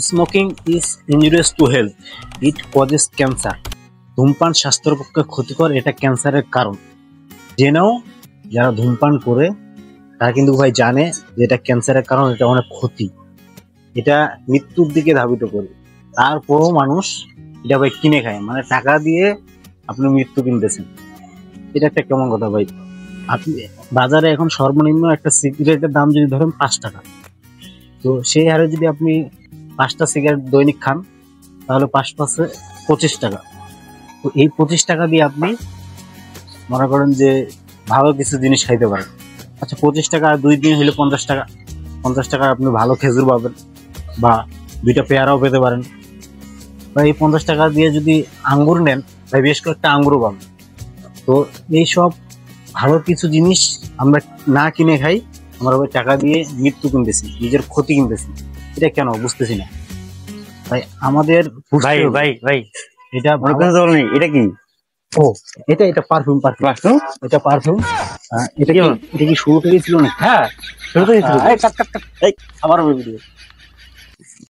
Smoking is injurious to health, it causes cancer. ধূমপান স্বাস্থ্যের পক্ষে ক্ষতিকর, এটা ক্যান্সারের কারণ। জেনেও যারা ধূমপান করে তারা কিন্তু ভাই জানে যে এটা ক্যান্সারের কারণ, এটা অনেক ক্ষতি, এটা মৃত্যুর দিকে ধাবিত করে। তারপরও মানুষ এটা ভাই কিনে খায়, মানে টাকা দিয়ে আপনি মৃত্যু কিনতেছেন। এটা একটা কেমন কথা ভাই? আপনি বাজারে এখন সর্বনিম্ন একটা সিগারেটের দাম যদি ধরেন 5 টাকা, তো সেই হারে যদি আপনি 5টা সিগারেট দৈনিক খান তাহলে 5 পাঁচে 25 টাকা। তো এই 25 টাকা দিয়ে আপনি মনে করেন যে ভালো কিছু জিনিস খাইতে পারেন। আচ্ছা, 25 টাকা 2 দিন হলে 50 টাকা, 50 টাকা আপনি ভালো খেজুর পাবেন বা 2টা পেয়ারাও পেতে পারেন। বা এই 50 টাকা দিয়ে যদি আঙ্গুর নেন, ভাই বেশ কয়েকটা আঙ্গুরও পাবেন। তো এইসব ভালো কিছু জিনিস আমরা না কিনে খাই, আমরা ওই টাকা দিয়ে মৃত্যু কিনতেছি, নিজের ক্ষতি কিনতেছি। এটা কেন বুঝতেছি না ভাই। আমাদের ভাই ভাই ভাই এটা মনে করতে পারো এটা কি? ও, এটা পারফিউম, পারফিউম? এটা পারফিউম। এটা কি শুরু থেকেই ছিল না? হ্যাঁ, শুরু থেকে ছিল। কাট কাট কাট, এই আবার ভিডিও।